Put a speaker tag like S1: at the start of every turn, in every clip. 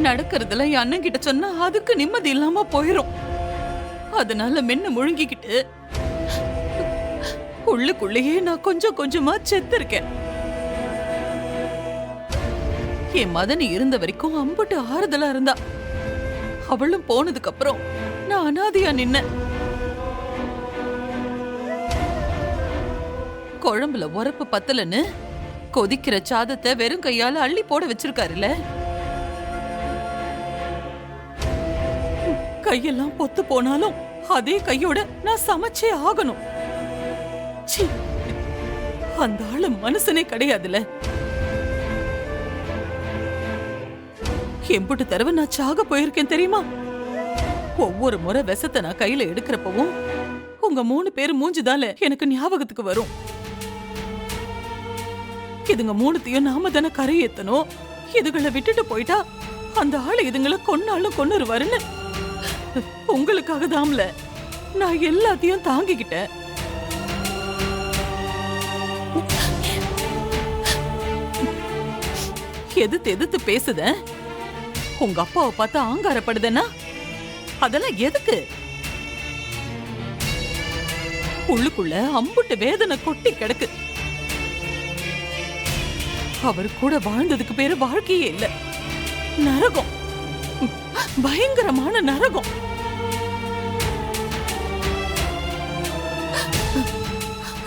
S1: நடக்கிறதுல என் அண்ணன் கிட்ட சொன்னா அதுக்கு நிம்மதி இல்லாம போயிரும். அதனால மென்னு முழுங்கிக்கிட்டு உள்ளுக்குள்ளேயே நான் கொஞ்சம் கொஞ்சமா செத்துருக்கேன். என் மதனி இருந்த வரைக்கும் அம்புட்டு ஆறுதலா இருந்தா. அவளும் போனதுக்கு அப்புறம் நான் அனாதையா நின்ன. குழம்புல உரப்பு பத்தலன்னு கொதிக்கிற சாதத்தை வெறும் கையால அள்ளி போட வச்சிருக்காருல்ல. கையெல்லாம் பொத்து போனாலும் அதே கையோட நான் சமைச்சே ஆகணும். சீ, அந்த ஆளு மனுஷனே கிடையாதுல. எம்புட்டு தடவை நான் சாக போயிருக்கேன் தெரியுமா? ஒவ்வொரு முறை விஷத்தை நான் கையில எடுக்கிறப்பவும் உங்க 3 பேர் மூஞ்சுதால எனக்கு ஞாபகத்துக்கு வரும். இதுங்க 3த்தையும் நாம தானே கரையேத்தணும். இதுகளை விட்டுட்டு போயிட்டா அந்த ஆளு இதுங்களை கொன்னாலும் கொன்னுருவாருன்னு உங்களுக்காக தாம்ல நான் எல்லாத்தையும் தாங்கிக்கிட்டேன். எதிர்த்து எதிர்த்து பேசுத உங்க அப்பாவை பார்த்தா ஆங்காரப்படுதுன்னா அதெல்லாம் எதுக்கு? உள்ளுக்குள்ள அம்புட்டு வேதனை கொட்டி கிடக்கு. அவர் கூட வாழ்ந்ததுக்கு பேரு வாழ்க்கையே இல்ல, நரகம், பயங்கரமான நரகம்.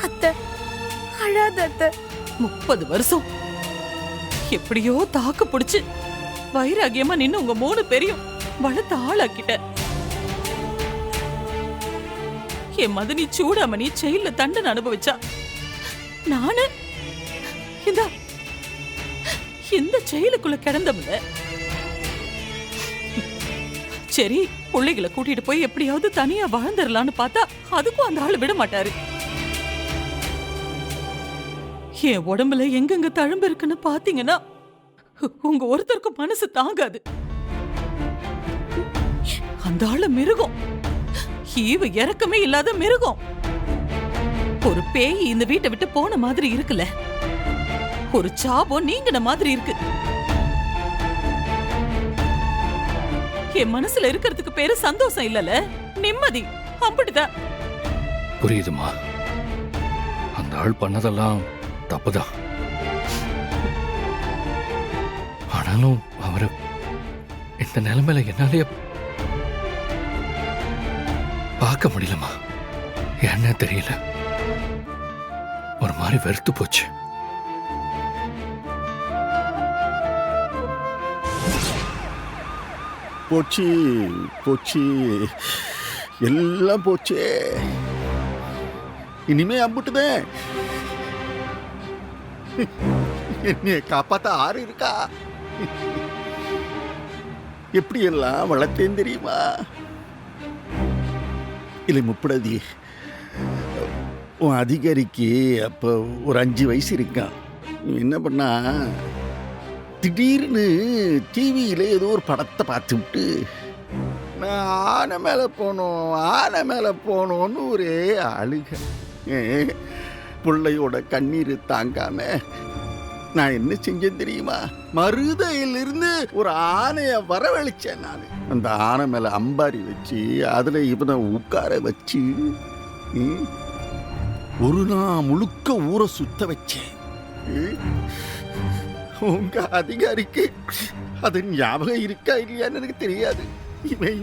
S2: அத்தை, அழாத அத்தை.
S1: 30 வருஷம் எப்படியோ தாக்கு பிடிச்சு வைராகியமா நின்னு உங்க 3 பேரையும் வளர்த்த ஆளாக்கிட்ட. என் மதனி சூடாமணி ஜெயில தண்டனை அனுபவிச்சா. நானு இந்த ஜெயிலுக்குள்ள கிடந்தமுல. சரி, பிள்ளைகளை கூட்டிட்டு போய் எப்படியாவது தனியா வாழ்ந்துடலான்னு பார்த்தா அதுக்கும் அந்த ஆளு விட மாட்டாரு. என் உடம்புல எங்கெங்க தழும்பு இருக்குன்னு பாத்தீங்கன்னா உங்க ஒருத்தருக்கு மனசு தாங்காது. அந்த ஆளு மிருகம், ஈவு இறக்கமே இல்லாத மிருகம். ஒரு பேய் இந்த வீட்டை விட்டு போன மாதிரி இருக்குல்ல, ஒரு சாபம் நீங்கின மாதிரி இருக்கு. என் மனசுல இருக்கிறதுக்கு பேரு சந்தோஷம் இல்லல, நிம்மதி. அப்படிதான்.
S3: புரியுதுமா, அந்த ஆள் பண்ணதெல்லாம் தப்புதான். ஆனாலும் அவரை இந்த நிலைமையில என்னாலே பார்க்க முடியலமா. என்ன தெரியல, ஒரு மாதிரி வெறுத்து போச்சு.
S4: போச்சு போச்சு, எல்லாம் போச்சே. இனிமே அம்புட்டுதேன். என்னைய காப்பாத்த ஆறு இருக்கா? எப்படி எல்லாம் வளர்த்தேன் தெரியுமா? இல்லை முப்படாதி, உன் அதிகாரிக்கு அப்போ ஒரு 5 வயசு இருக்கான். என்ன பண்ணா, திடீர்னு டிவியில் ஏதோ ஒரு படத்தை பார்த்து விட்டு நான் ஆனை மேலே போனோன்னு ஒரே அழுக. பிள்ளையோட கண்ணீர் தாங்காம நான் என்ன செஞ்சேன் தெரியுமா? மருதையிலிருந்து ஒரு ஆனையை வரவழைச்சேன். நான் அந்த ஆனை மேலே அம்பாரி வச்சு அதில் இவனை உட்கார வச்சு ஒரு நாள் முழுக்க ஊரை சுத்த வச்சேன். உங்க அதிகாரிக்கு அது ஞாபகம் இருக்கா இல்லையான்னு எனக்கு தெரியாது. இவன்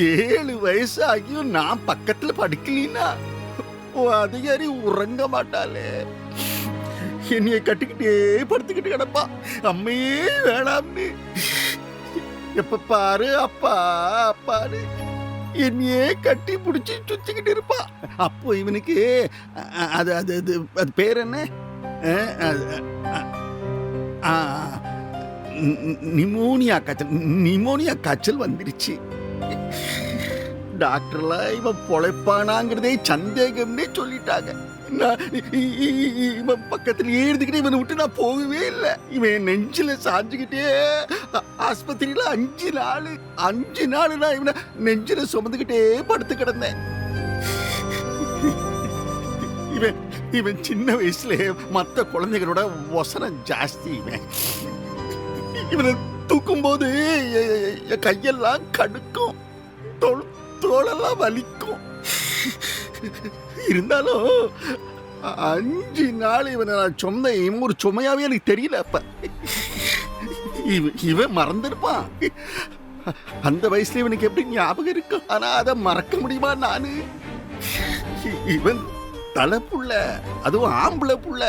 S4: 7 வயசு ஆகியும் நான் பக்கத்துல படுக்கலீன்னா உன் அதிகாரி உறங்க மாட்டாளே. என்னைய கட்டிக்கிட்டே படுத்துக்கிட்டு கிடப்பா, அம்மையே வேணாம்னு. எப்ப பாரு அப்பா அப்பாரு என்னையே கட்டி பிடிச்சி சுத்திக்கிட்டு இருப்பா. அப்போ இவனுக்கு அது அது அது பேர் என்ன, நிமோனியா காய்ச்சல் வந்துருச்சு. டாக்டர்லாம் இவன் பொழைப்பானாங்கிறதே சந்தேகம்னே சொல்லிட்டாங்க. இவன் பக்கத்துலயே இருந்துக்கிட்டே இவனை விட்டு நான் போகவே இல்லை. இவன் நெஞ்சில சாஞ்சுக்கிட்டே ஆஸ்பத்திரியில 5 நாள் நான் இவனை நெஞ்சில சுமந்துக்கிட்டே படுத்து கிடந்தேன். இவன் சின்ன வயசுல மற்ற குழந்தைகளோட வசனம் ஜாஸ்தி. இவனை தூக்கும்போது என் கையெல்லாம் கடுக்கும், தோளெல்லாம் வலிக்கும். இருந்தாலும் 5 நாள் இவனை நான் சொன்ன இவன் ஒரு சுமையாவே எனக்கு தெரியல. அப்ப இவன் மறந்துருப்பான். அந்த வயசுல இவனுக்கு எப்படி ஞாபகம் இருக்கும்? ஆனா அதை மறக்க முடியுமா நானு? இவன் தலை புள்ள, அதுவும் ஆம்பளை புள்ள.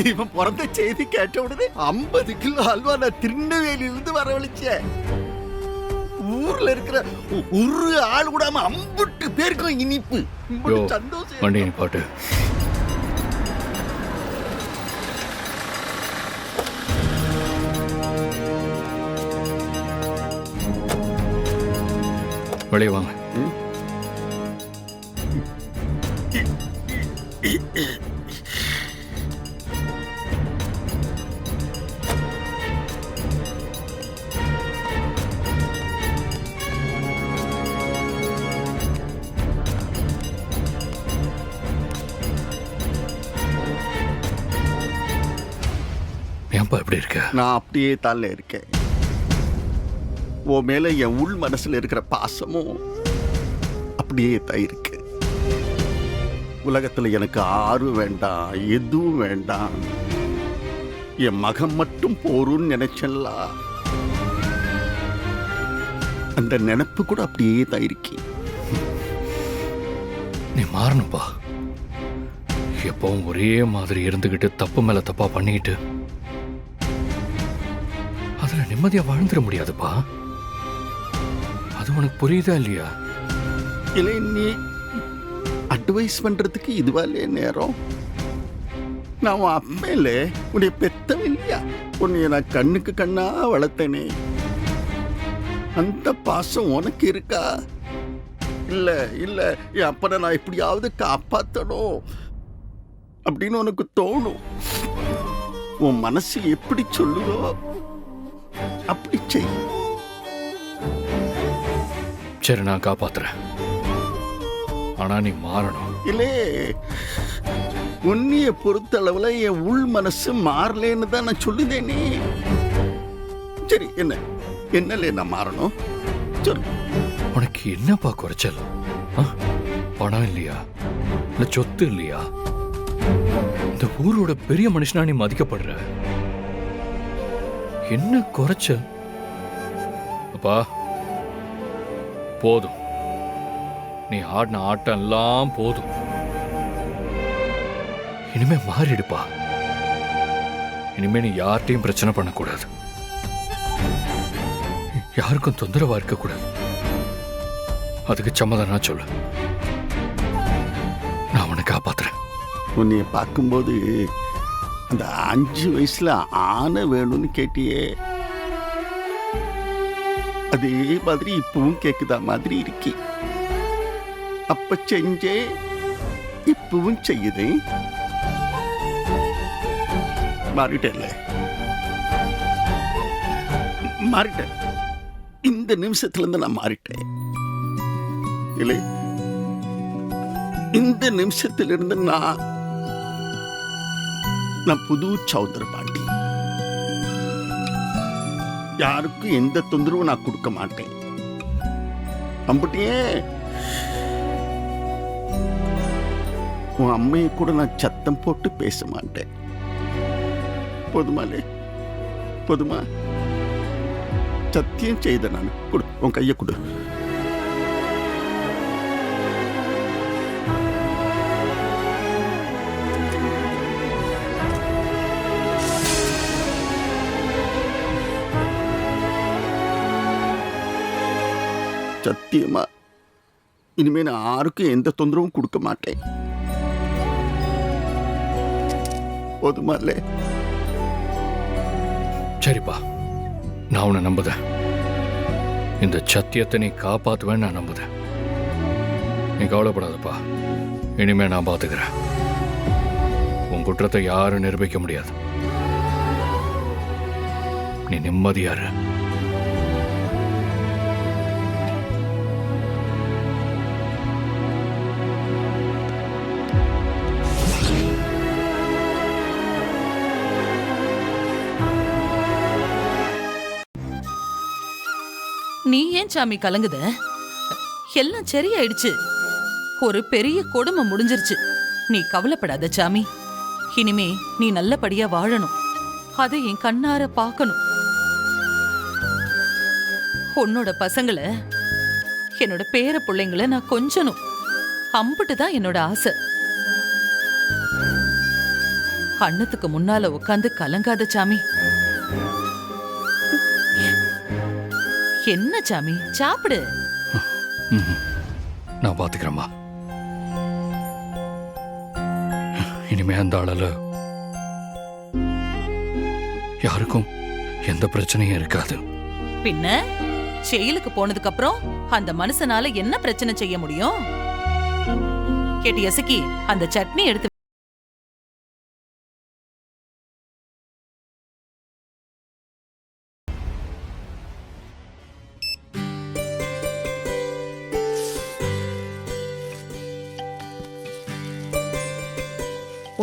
S4: இவன் பிறந்த செய்தி கேட்ட உடனே 50 கிலோ அல்வா நான் திருநெல்வேலியிலிருந்து வரவழைச்சேன். ஊர்ல இருக்கிற ஒரு ஆள் கூடாம 50 பேருக்கும் இனிப்பு. சந்தோஷம்.
S3: வண்டி பாட்டு வெளியே வாங்க. ஏன்பா எப்படி இருக்க?
S4: நான் அப்படியே தான்ல இருக்கேன். உன் மேல என் உள் மனசுல இருக்கிற பாசமும் அப்படியே தான் இருக்கு. உலகத்துல எனக்கு ஆறு வேண்டாம், எதுவும் வேண்டாம், என் மகன் மட்டும் போரும்னு நினைச்சல. அந்த நினைப்பு கூட அப்படியே தான் இருக்கு.
S3: நீ மாறணும்பா. எப்பவும் ஒரே மாதிரி இருந்துகிட்டு தப்பு மேல தப்பா பண்ணிக்கிட்டு அதுல நிம்மதியா வாழ்ந்துட முடியாதுப்பா. அது உனக்கு புரியுதா இல்லையா?
S4: இல்லை, நீ அட்வைஸ் பண்றதுக்கு இதுவாலே நேரம். நான் உன் அப்பையில உன்னை பெத்தவன் இல்லையா? உன்னைய நான் கண்ணுக்கு கண்ணா வளர்த்தேனே. அந்த பாசம் உனக்கு இருக்கா? இல்ல இல்ல, என் அப்பனை நான் எப்படியாவது காப்பாத்தணும் அப்படின்னு உனக்கு தோணும். உன் மனசு எப்படி சொல்லுதோ அப்படி செய்.
S3: சரி, நான் காப்பாத்துறேன். ஆனா நீ மாறணும்.
S4: இல்லே, உன்னைய பொறுத்தளவுல என் உள் மனசு மாறலேன்னு தான் நான் சொல்லுதேனே. சரி, என்னலே நான் மாறணும் சொல்லு.
S3: உனக்கு என்னப்பா குறைச்சல்? பணம் இல்லையா? இல்ல சொத்து இல்லையா? இந்த ஊரோட பெரிய மனுஷனா நீ மதிக்கப்படுற. என்ன குறைச்சல்? அப்பா போதும். நீ ஆடின ஆட்டம் எல்லாம் போதும். இனிமே மாறிடுப்பா. இனிமே நீ யார்கிட்டையும் பிரச்சனை பண்ணக்கூடாது, யாருக்கும் தொந்தரவா இருக்கக்கூடாது. அதுக்கு சம்மதம் சொல்லு. நான் உன்னை காப்பாத்துறேன்.
S4: உன்னைய பார்க்கும்போது அந்த 5 வயசுல ஆனை வேணும்னு கேட்டியே, அதே மாதிரி இப்பவும் கேக்குதா மாதிரி இருக்கி. அப்ப செஞ்சே இப்பவும் செய்யுது. மாறிட்டேன்ல, மாறிட்டேன். இந்த நிமிஷத்துல இருந்து நான் மாறிட்டேன். இல்லை, இந்த நிமிஷத்திலிருந்து நான் புது சௌந்தர பாண்டி. யாருக்கும் எந்த தொந்தரவும் நான் கொடுக்க மாட்டேன். அம்பட்டியே, உன் அம்மையை கூட நான் சத்தம் போட்டு பேச மாட்டேன். போதுமாலே, போதுமா? சத்தியம் செய்த நான். கொடு, உன் கையை கொடு. சத்தியமா இனிமே நான் யாருக்கும் எந்த தொந்தரவும் கொடுக்க மாட்டேன். போதுமா? இல்ல,
S3: சரிப்பா, நான் உன்னை நம்புதேன். இந்த சத்தியத்தை நீ காப்பாத்துவேன்னு நான் நம்புதேன். நீ கவலைப்படாதப்பா. இனிமே நான் பாத்துக்கிறேன். உன் குற்றத்தை யாரும் நிரூபிக்க முடியாது. நீ நிம்மதியா இரு.
S1: நீ ஏன் சாமி கலங்குத? எல்லாம் சரியாயிடுச்சு. ஒரு பெரிய கொடுமை முடிஞ்சிருச்சு. நீ கவலைப்படாத சாமி. இனிமே நீ நல்லபடியா வாழணும். அதை என் கண்ணார பார்க்கணும். உன்னோட பசங்களை, என்னோட பேர பிள்ளைங்களை நான் கொஞ்சணும். அம்புட்டு தான் என்னோட ஆசை. அண்ணத்துக்கு முன்னால உட்காந்து கலங்காத சாமி. என்ன சாமி, சாப்பிடு.
S3: நான் பாத்துக்கிறேம்மா. இனிமே அந்த ஆளல யாருக்கும் எந்த பிரச்சனையும் இருக்காது.
S1: பின்ன செயலுக்கு போனதுக்கு அப்புறம் அந்த மனுஷனால என்ன பிரச்சனை செய்ய முடியும்? கேட்டு எசக்கி அந்த சட்னி எடுத்து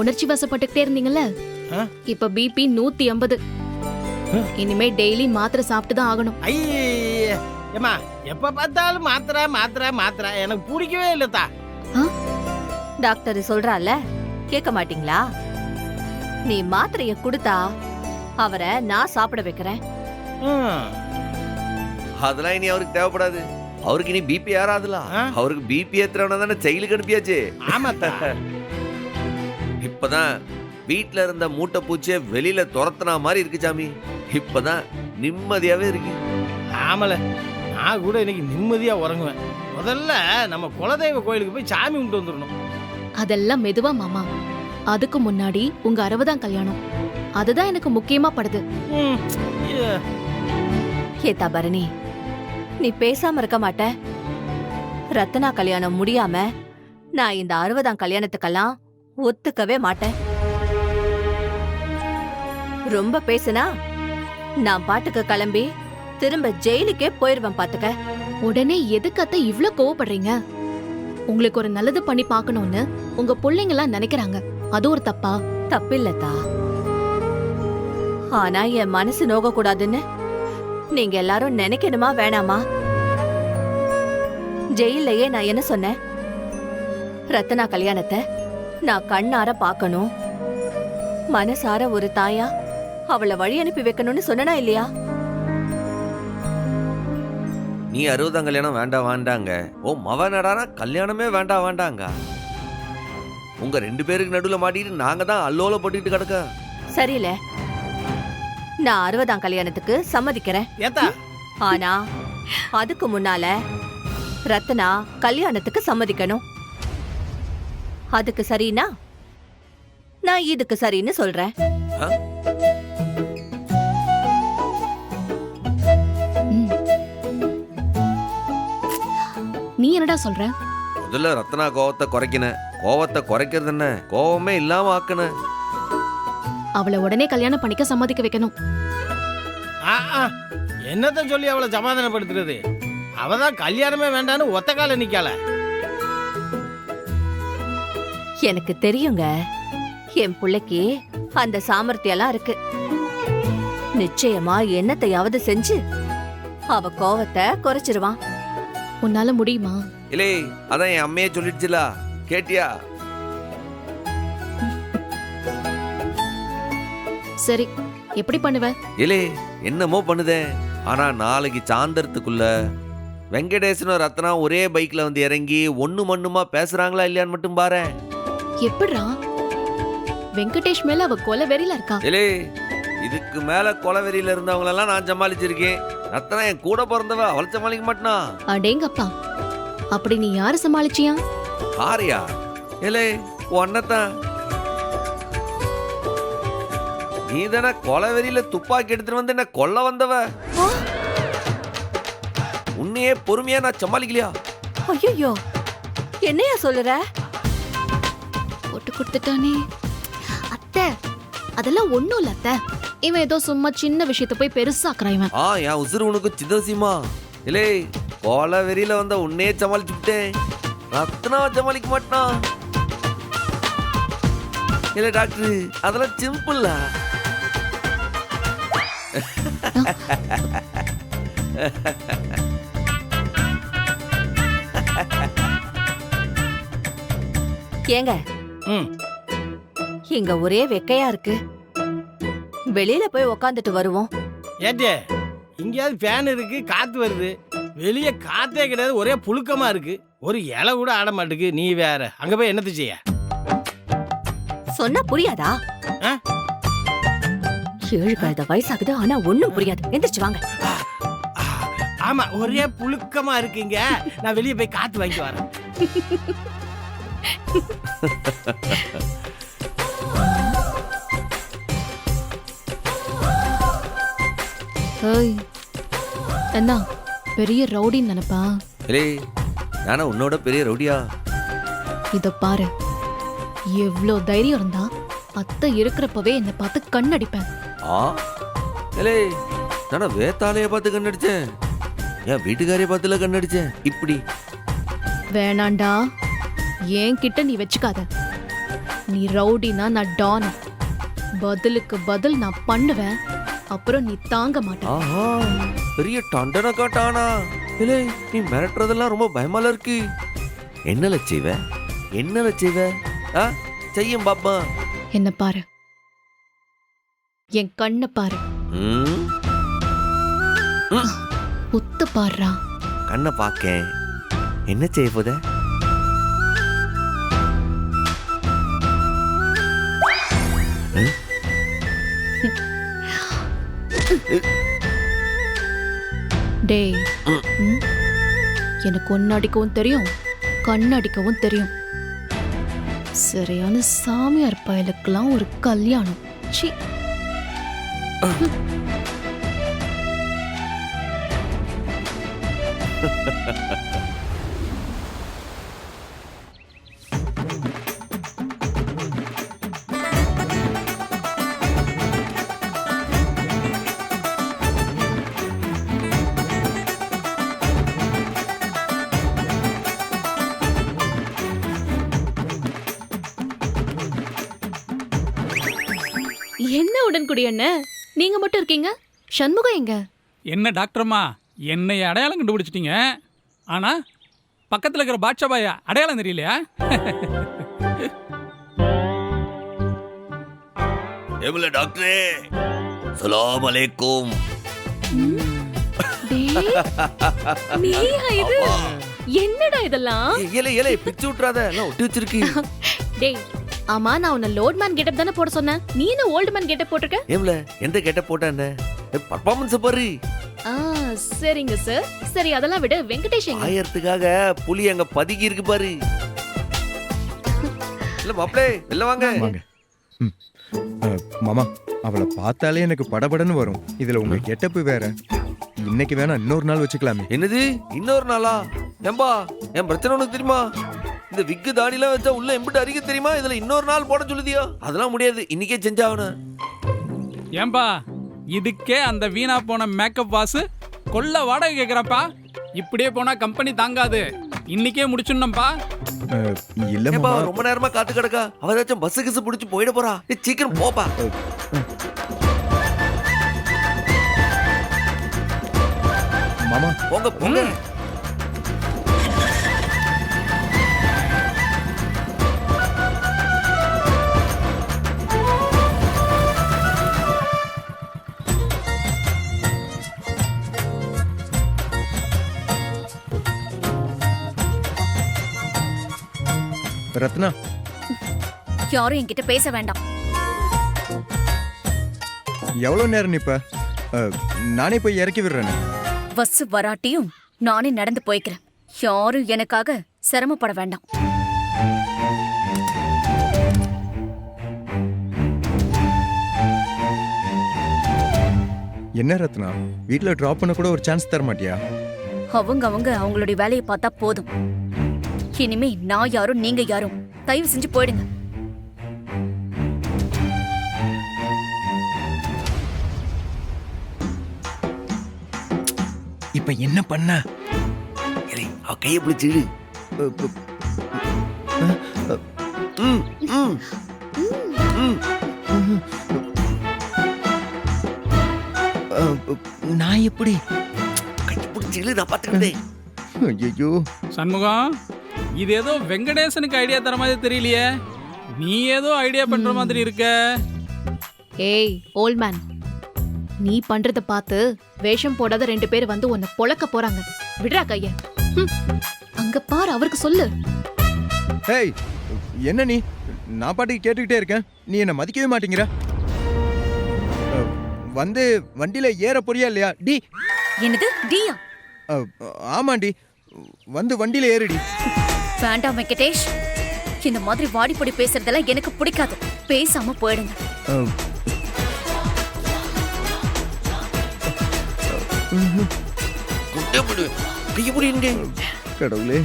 S2: உணர்ச்சி வசப்பட்டுக்கிட்டே இருந்தீங்கல்ல, இப்ப பிபி 180. இனிமே டெய்லி மாத்திரை சாப்பிட்டு தான் ஆகணும்.
S5: ஏமா எப்ப பார்த்தாலும் மாத்திரை மாத்திரை மாத்திரை எனக்கு பிடிக்கவே இல்லதா.
S6: டாக்டர் சொல்றால கேட்க மாட்டீங்களா? நீ மாத்திரைய கொடுத்தா அவரை நான் சாப்பிட வைக்கிறேன்.
S7: அதெல்லாம் இனி அவருக்கு தேவைப்படாது. அவருக்கு இனி பிபி ஏறாதுல. அவருக்கு பிபி ஏத்துறவன தானே செயலுக்கு அனுப்பியாச்சு.
S5: ஆமாத்தா.
S7: இப்பதான் வீட்டுல இருந்த மூட்டை பூச்சிய வெளியில துரத்துனா மாதிரி இருக்கு சாமி. இப்பதான் நிம்மதியாவே இருக்கு.
S5: ஆமல, நான் கூட இன்னைக்கு நிம்மதியா உறங்குவேன். முதல்ல நம்ம குலதெய்வ கோயிலுக்கு போய் சாமி கும்பிட்டு வந்துடணும்.
S2: அதெல்லாம் மெதுவா மாமா. அதுக்கு முன்னாடி உங்க 60ஆம் கல்யாணம். அதுதான் எனக்கு முக்கியமா படுது.
S6: ஏத்தா பரணி, நீ பேசாம இருக்க மாட்ட? ரத்னா கல்யாணம் முடியாம நான் இந்த 60ஆம் கல்யாணத்துக்கெல்லாம் ஒத்துக்கவே மாட்டேன். ரொம்ப பேசுனா நான் பாட்டுக்கு கிளம்பி திரும்ப ஜெயிலுக்கே போயிருவேன் பாத்துக்க.
S2: உடனே எதுக்கு அத்தை இவ்ளோ கோவப்படுறீங்க? உங்களுக்கு ஒரு நல்லது பண்ணி பார்க்கணும்னு உங்க பிள்ளைங்க எல்லாம் நினைக்கிறாங்க. அது ஒரு தப்பா?
S6: தப்பில்லத்தா. ஆனா என் மனசு நோக கூடாதுன்னு நீங்க எல்லாரும் நினைக்கணுமா வேணாமா? ஜெயிலையே நான் என்ன சொன்னேன்? ரத்னா கல்யாணத்தை நான் கண்ணார பார்க்கணும், மனசார ஒரு தாயா அவளை வழி அனுப்பி வைக்கணும்னு சொன்னா இல்லையா?
S7: நீ 60ஆம் கல்யாணம் வேண்டாம் வேண்டாங்க. ஓ மவனடானா கல்யாணமே வேண்டாம் வேண்டாங்க. உங்க 2 பேருக்கு நடுவுல மாட்டிட்டு நாங்க தான் அல்லோல போட்டுட்டு கிடக்க.
S6: சரியில்ல, நான் 60ஆம் கல்யாணத்துக்கு சம்மதிக்கிறேன்.
S5: ஏத்தா,
S6: ஆனா அதுக்கு முன்னால ரத்னா கல்யாணத்துக்கு சம்மதிக்கணும். அதுக்கு சரினா நான் இதுக்கு சரின்னு சொல்றேன்.
S2: நீ என்னடா சொல்ற?
S7: முதல்ல ரத்னா கோவத்தை குறைக்கணும். கோவத்தை குறைக்கிறது என்ன, கோவமே இல்லாம ஆக்கணும்.
S2: அவளை உடனே கல்யாணம் பண்ணிக்க சம்மதிக்க வைக்கணும்.
S5: என்னத்த சொல்லி அவளை சமாதானப்படுத்துறது? அவதான் கல்யாணமே வேண்டான்னு ஒத்த கால நிக்கல.
S6: எனக்கு தெரியுங்க, என் பிள்ளைக்கு அந்த சாமர்த்தியெல்லாம் இருக்கு. நிச்சயமா என்னத்தையாவது செஞ்சு அவ கோவத்தை குறைச்சிருவான்.
S2: உன்னால முடியுமா?
S7: இல்லே, அதான் என் அம்மையே சொல்லிடுச்சுல, கேட்டியா?
S2: சரி, எப்படி பண்ணுவ?
S7: இல்லே, என்னமோ பண்ணுதே. ஆனா நாளைக்கு சாயந்தரத்துக்குள்ள வெங்கடேசனும் ரத்னா ஒரே பைக்ல வந்து இறங்கி ஒண்ணு மண்ணுமா பேசுறாங்களா இல்லையான்னு மட்டும் பாரு.
S2: எப்படிரா? வெங்கடேஷ் மேல அவ கொலை வெறியில இருக்கா.
S7: இல்லே, இதுக்கு மேல கொலவெறியில இருந்தவங்களெல்லாம் நான் சமாளிச்சிருக்கேன். ரத்னா என் கூட பிறந்தவ, அவளை சமாளிக்க மாட்டா.
S2: அடேங்கப்பா, அப்படி நீ யார சமாளிச்சியா?
S7: ஆரியா? இல்லே, ஒன்னதான். நீ தானே கொலவெறியில துப்பாக்கி எடுத்துட்டு வந்து என்ன கொல்ல வந்தவ. உன்னையே பொறுமையா நான் சமாளிக்கலையா?
S6: ஐயோ, என்னையா சொல்லுற?
S2: போட்டு கொடுத்துட்டானே. அத்தை, அதெல்லாம் ஒண்ணும் இல்ல அத்தை. இவன் ஏதோ சும்மா சின்ன விஷயத்த போய் பெருசாக்குறான் இவன்.
S7: என் உசுறு உனக்கு சிதசியமா? இல்லே, கொலவெறியில வந்த உன்னையே சமாளிச்சுட்டேன். ரத்னாவை சமாளிக்க மாட்டான். இல்ல டாக்டர், அதெல்லாம் சிம்பிள்.
S6: ஏங்க
S5: ம்
S6: இங்க ஒரே வெக்கையா இருக்கு, வெளியில போய் உக்காந்துட்டு வருவோம்.
S5: ஏட்டே இங்கேயாவது ஃபேன் இருக்கு, காத்து வருது. வெளியே காத்தே கிடையாது, ஒரே புழுக்கமா இருக்கு. ஒரு இலை கூட ஆட மாட்டுக்கு. நீ வேற அங்க போய் என்னத்து செய்ய?
S6: சொன்னா புரியாதா?
S5: ஆ?
S6: 7 கழுத வயசாகுது, ஆனா ஒண்ணும் புரியாது. எந்திரிச்சு வாங்க.
S5: ஆமா, ஒரே புழுக்கமா இருக்குங்க. நான் வெளியே போய் காத்து வாங்கி வரேன்.
S2: ஏய், என்ன பெரிய ரவுடின்னு நினைப்பா?
S7: ஏலே நானா உன்னோட பெரிய ரவுடியா?
S2: இத பாரு, எவ்ளோ தைரியம் இருந்தா அத்தை இருக்கிறப்பவே என்னை பார்த்து கண்ணடிப்பேன்.
S7: ஆ ஏலே நானா வேத்தாளைய பார்த்து கண்ணடிச்சேன், என் வீட்டுக்காரைய பார்த்துல கண்ணடிச்சேன். இப்படி
S2: வேணாண்டா, என்கிட்ட நீ வச்சுக்காத. நீ ரவுடினா நான் டான். பதிலுக்கு பதில் நான் பண்ணுவேன், அப்புறம் நீ தாங்க மாட்ட.
S7: ஆஹா பெரிய டண்டன காட்டானா? ஏலே நீ மிரட்டுறதெல்லாம் ரொம்ப பயமால இருக்கு. என்னல செய்வ? என்னல செய்வ? ஆ செய்யும் பாப்பா.
S2: என்ன பாரு, என் கண்ணை பாரு,
S7: ம்
S2: உத்து பாருடா.
S7: கண்ணை பார்க்க என்ன செய்ய போத?
S2: டேய், ம், எனக்கு ஒன்னு அடிக்கவும் தெரியும், கண்ணடிக்கவும் தெரியும். சரியான சாமியார் பயலுக்கெல்லாம் ஒரு கல்யாணம். சி. என்ன உடன்குடி என்ன, நீங்க மட்டும் இருக்கீங்க? சண்முகம் எங்க?
S8: என்ன டாக்டர்மா, என்னை அடையாளம் கண்டுபிடிச்சிட்டீங்க, ஆனா பக்கத்துல இருக்கிற பாட்ஷாபாயா அடையாளம் தெரியலையா?
S7: எவ்வளவு டாக்டரே, சலாம் அலைக்கும்.
S2: டேய், நீயா இது? என்னடா இதெல்லாம்?
S7: ஏலே ஏலே பிச்சு விட்டுறாத, எல்லாம் ஒட்டி வச்சிருக்கு.
S2: டேய், ஆமா நான் உன்னை லோட் மேன் கெட்டப் தானே போட சொன்னேன், நீ என்ன ஓல்ட் மேன் கெட்டப் போட்டிருக்க?
S7: ஏம்ல எந்த கேட்ட போட்டா என்ன? பர்ஃபார்மன்ஸ் பாரு.
S2: ஆ, சரிங்க சார். சரி அதெல்லாம் விட, வெங்கடேஷ் எங்க?
S7: ஆயிரத்துக்காக புலி அங்க பதுக்கி இருக்கு பாரு. இல்ல மாப்ளே, இல்ல வாங்க.
S9: வாங்க. மாமா, அவளை பார்த்தாலே எனக்கு படபடன்னு வரும். இதுல உங்க கெட்டப்பு வேற. இன்னைக்கு வேணா இன்னொரு நாள் வச்சுக்கலாமே.
S7: என்னது இன்னொரு நாளா? ஏம்பா என் பிரச்சனை உனக்கு தெரியுமா? இந்த விக்கு தாடிலாம் வச்சா உள்ள எம்பிட்டு அரிக்க தெரியுமா? இதுல இன்னொரு நாள் போட சொல்லுதியோ? அதெல்லாம் முடியாது, இன்னைக்கே செஞ்சாகணும்.
S8: ஏன்பா இதுக்கே அந்த வீணா போன மேக்கப் வாசு கொள்ள வாடகை கேக்குறப்பா. இப்படியே போனா கம்பெனி தாங்காது, இன்னைக்கே முடிச்சுடணும்பா.
S9: இல்ல
S7: ஏம்பா
S9: மாமா,
S7: ரொம்ப நேரமா காத்து கிடக்கா, அவ ஏதாச்சும் பஸ் கிசு பிடிச்சு போயிட போறா. நீ சீக்கிரம் போப்பா.
S9: மாமா
S7: போங்க போங்க.
S9: ரத்னா,
S10: யாரும் என்கிட்ட பேச வேண்டாம்.
S9: எவ்வளவு நேரம் நிப்ப? நானே போய் இறக்கி விடுறேன்.
S10: பஸ் வராட்டியும் நானே நடந்து போய்க்கிறேன். யாரும் எனக்காக சிரமப்பட வேண்டாம்.
S9: என்ன ரத்னா, வீட்ல டிராப் பண்ண கூட ஒரு சான்ஸ் தர மாட்டியா?
S10: அவங்க அவங்களுடைய வேலையை பார்த்தா போதும். இனிமே நான் யாரும் நீங்க யாரும், தயவு செஞ்சு போயிடுங்க.
S9: இப்ப என்ன பண்ண?
S7: ஏலே, அவ கையை பிடிச்சிடு. ம், ம், ம்.
S9: நான் எப்படி?
S7: கையை பிடிச்சிடு, நான் பாத்துக்கிட்டேன்.
S9: ஐயோ,
S8: சண்முகம், இது ஏதோ வெங்கடேசனுக்கு ஐடியா தர மாதிரி தெரியலையே. நீ ஏதோ ஐடியா பண்ற மாதிரி இருக்க.
S2: ஏய் ஓல்ட் மேன், நீ பண்றத பார்த்து வேஷம் போடாத 2 பேர் வந்து உன்னை பொளக்க போறாங்க. விடுறா கைய. அங்க பாரு, அவருக்கு சொல்லு.
S9: ஹேய், என்ன நீ? நான் பாட்டுக்கு கேட்டுக்கிட்டே இருக்கேன், நீ என்ன மதிக்கவே மாட்டேங்கிற. வந்து வண்டியில ஏற போறியா இல்லையா? டி.
S10: என்னது டியா?
S9: ஆமாண்டி, வந்து வண்டியில ஏறுடி.
S10: வேண்டாம் வெங்கடேஷ், இந்த மாதிரி வாடிப்பொடி பேசுறதெல்லாம் எனக்கு பிடிக்காது. பேசாம போயிடுங்க.
S9: கடவுளே.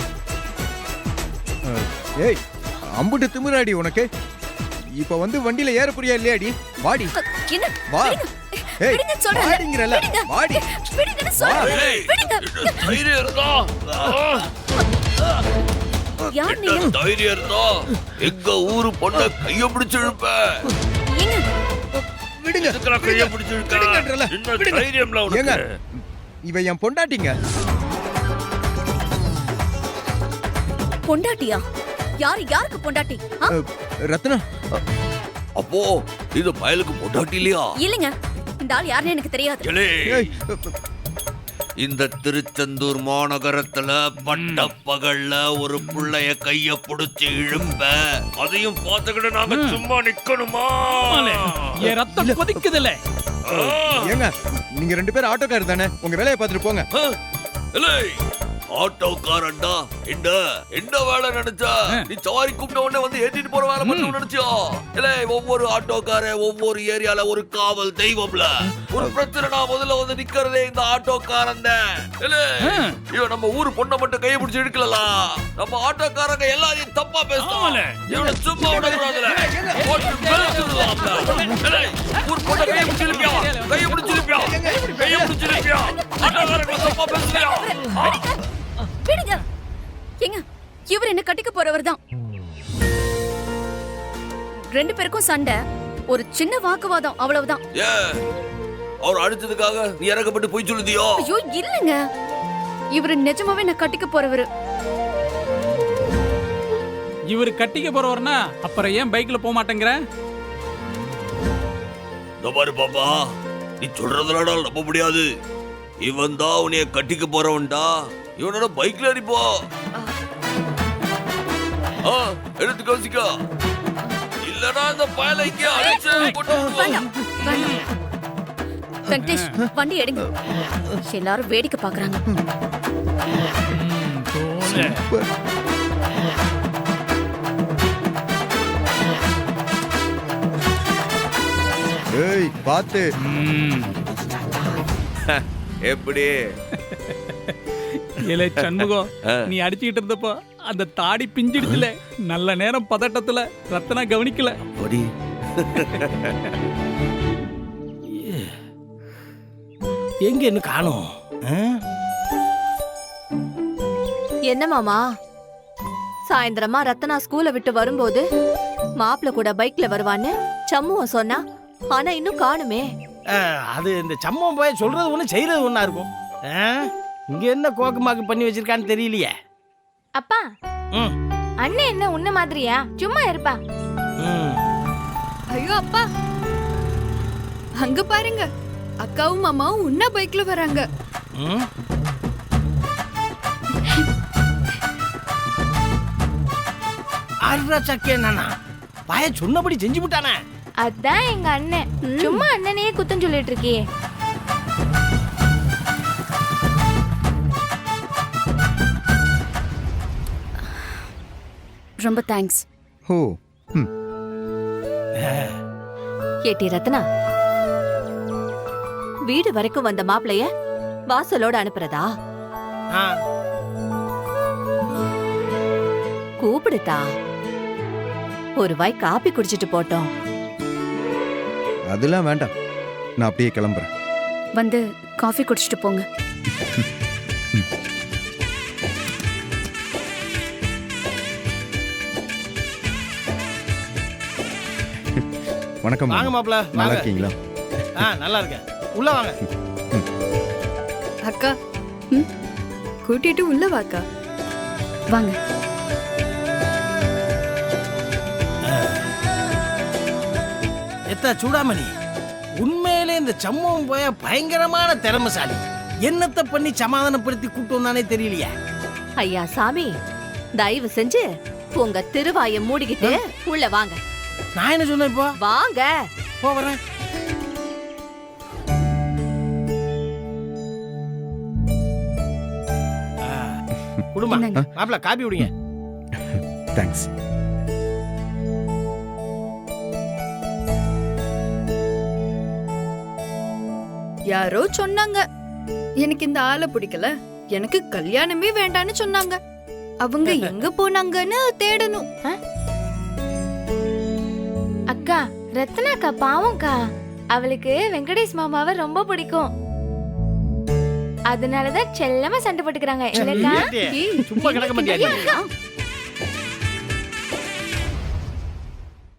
S9: ஏய், அம்புட்டு திமிராடி உனக்கு. இப்ப வந்து வண்டியில ஏற போறியா இல்லையாடி? வாடி.
S10: என்ன?
S9: வா. ஏய்,
S10: விடுங்க சொல்றேன்.
S9: வாடிங்கறல. வாடி.
S10: விடுங்கன்னு சொல்றேன். விடுங்க.
S7: தைரியம் இருந்தா
S10: யார் நீங்க?
S7: தைரியம் இருந்தா எங்க ஊரு பொண்ண கைய பிடிச்சு இழுப்ப.
S10: ஏங்க
S9: விடுங்க.
S7: கைய பிடிச்சு இழுக்க.
S9: விடுங்கன்றல.
S7: என்ன தைரியம்ல
S9: ஏங்க,
S7: உனக்கு?
S9: இவ என் பொண்டாட்டிங்க.
S10: பொண்டாட்டியா? யாருக்கு பொண்டாட்டி?
S9: ரத்னா.
S7: அப்போ இது பயலுக்கு பொண்டாட்டி இல்லையா?
S10: இல்லங்க, இந்த ஆள் யாருன்னு எனக்கு தெரியாது.
S9: ஏய்,
S7: இந்த திருச்செந்தூர் மாநகரத்துல பட்ட பகல்ல ஒரு புள்ளைய கைய புடிச்சு இழுப்ப, அதையும் பார்த்துக்கிட்டு நாங்க சும்மா நிக்கணுமா?
S8: என் ரத்தம் கொதிக்குதுல.
S9: ஏங்க, நீங்க 2 பேரும் ஆட்டோக்காரர் தானே? உங்க வேலையை பார்த்துட்டு போங்க.
S7: ஆட்டோக்காரன்டா என்ன வேலை நினைச்சா? நீ சவாரி கூப்பிட்ட உடனே வந்து ஏத்திட்டு போற வேலை மட்டும் நினைச்சியா? இல்ல, ஒவ்வொரு ஆட்டோக்கார ஒவ்வொரு ஏரியால ஒரு காவல் தெய்வம்ல. ஒரு பிரச்சனைனா முதல்ல வந்து நிக்கிறதே இந்த ஆட்டோக்காரன் தான். இல்ல, இவன் நம்ம ஊரு பொண்ணை மட்டும் கையை பிடிச்சு இழுக்கலா. நம்ம ஆட்டோக்காரங்க எல்லாரையும் தப்பா பேசுவாங்க. இவனை சும்மா விடக்கூடாதுல. போட்டு பேசுறாப்ல. இல்ல, ஊர் பொண்ணை கையை பிடிச்சு இழுப்பியா? கையை பிடிச்சு இழுப்பியா? கையை பிடிச்சு இழுப்பியா? ஆட்டோக்காரங்க தப்பா பேசுறியா?
S10: விடுங்க. ஏங்க, இவர் என்ன கட்டிக்க போறவர் தான். 2 பேருக்கும் சண்டை, ஒரு சின்ன வாக்குவாதம், அவ்வளவுதான்.
S7: அவர் அடிச்சதுக்காக நீ இறக்கப்பட்டு போய் சொல்லுதியோ?
S10: ஐயோ இல்லங்க, இவரு நிஜமாவே நான் கட்டிக்க போறவரு.
S8: இவரு கட்டிக்க போறவர்னா அப்புறம் ஏன் பைக்ல போக மாட்டேங்கிற?
S7: பாரு பாப்பா, நீ சொல்றதுனால நம்ப முடியாது. இவன் தான் உன்னைய கட்டிக்க போறவன்டா. இவனோட பைக்ல அடிப்போ. எடுத்து கவனிக்கா, இல்லனா அந்த பயலைக்கு அடிச்சு போட்டு.
S10: வெங்கடேஷ், வண்டி எடுங்க. எல்லாரும் வேடிக்கை பாக்குறாங்க.
S9: ஏய், பாத்து.
S7: எப்படி
S8: ஏலே சண்முகம், நீ அடிச்சுக்கிட்டு இருந்தப்போ அந்த தாடி பிஞ்சிடுச்சுல. நல்ல நேரம் பதட்டத்துல ரத்னா கவனிக்கல.
S5: எங்க என்ன காணோம்?
S6: என்ன மாமா, சாயந்தரமா ரத்னா ஸ்கூலை விட்டு வரும்போது மாப்பிள்ள கூட பைக்ல வருவான்னு சம்முவம் சொன்னா, ஆனா இன்னும் காணுமே.
S5: அது இந்த சம்பவம் போய் சொல்றது ஒண்ணு செய்யறது ஒண்ணா இருக்கும். இங்க என்ன கோக்குமாக்கு பண்ணி வச்சிருக்கான்னு தெரியலையே.
S11: அப்பா, அண்ணன் என்ன உன்ன மாதிரியா? சும்மா இருப்பா.
S12: ஐயோ அப்பா, அங்க பாருங்க, அக்காவும் மாமாவும் உன்ன பைக்ல வராங்க.
S5: ஆர்ரா சக்கே நானா பாய சொன்னபடி செஞ்சு விட்டானே.
S11: அதான் எங்க அண்ணன். சும்மா அண்ணனையே குத்தம் சொல்லிட்டு இருக்கியே.
S10: ரொம்ப தேங்க்ஸ்.
S9: ஓ,
S6: கேட்டி ரத்னா, வீடு வரைக்கும் வந்த மாப்பிளைய வாசலோட அனுப்புறதா? கூப்பிடுதா, ஒரு வாய் காப்பி குடிச்சிட்டு போட்டோம்.
S9: அதெல்லாம் வேண்டாம், நான் அப்படியே கிளம்புறேன்.
S10: வந்து காஃபி குடிச்சிட்டு போங்க.
S9: வணக்கம்.
S5: வாங்க மாப்ள.
S9: நல்லா இருக்கீங்களா?
S5: நல்லா இருக்கேன். உள்ள வாங்க.
S12: அக்கா, கூட்டிட்டு உள்ள வாக்கா.
S10: வாங்க.
S5: எத்தா சூடாமணி, உண்மையிலே இந்த சம்பவம் போய பயங்கரமான திறமைசாலி. என்னத்தை பண்ணி சமாதானப்படுத்தி கூட்டு வந்தானே தெரியலையே.
S6: ஐயா சாமி, தயவு செஞ்சு உங்க திருவாயை மூடிக்கிட்டு உள்ள வாங்க.
S5: நான் என்ன சொன்னேன் இப்போ?
S6: வாங்க.
S5: போறேன். குடுமா மாப்பிள காப்பி விடுங்க.
S9: தேங்க்ஸ்.
S12: யாரோ சொன்னாங்க எனக்கு இந்த ஆளை பிடிக்கல, எனக்கு கல்யாணமே வேண்டான்னு சொன்னாங்க. அவங்க எங்க போனாங்கன்னு தேடணும்.
S11: அக்கா, ரத்னாக்கா பாவம்க்கா. அவளுக்கு வெங்கடேஷ் மாமாவை ரொம்ப பிடிக்கும். அதனாலதான் செல்லமா சண்டை போட்டுக்கிறாங்க. இல்லக்கா?
S5: சும்மா கிடக்க மாட்டியா?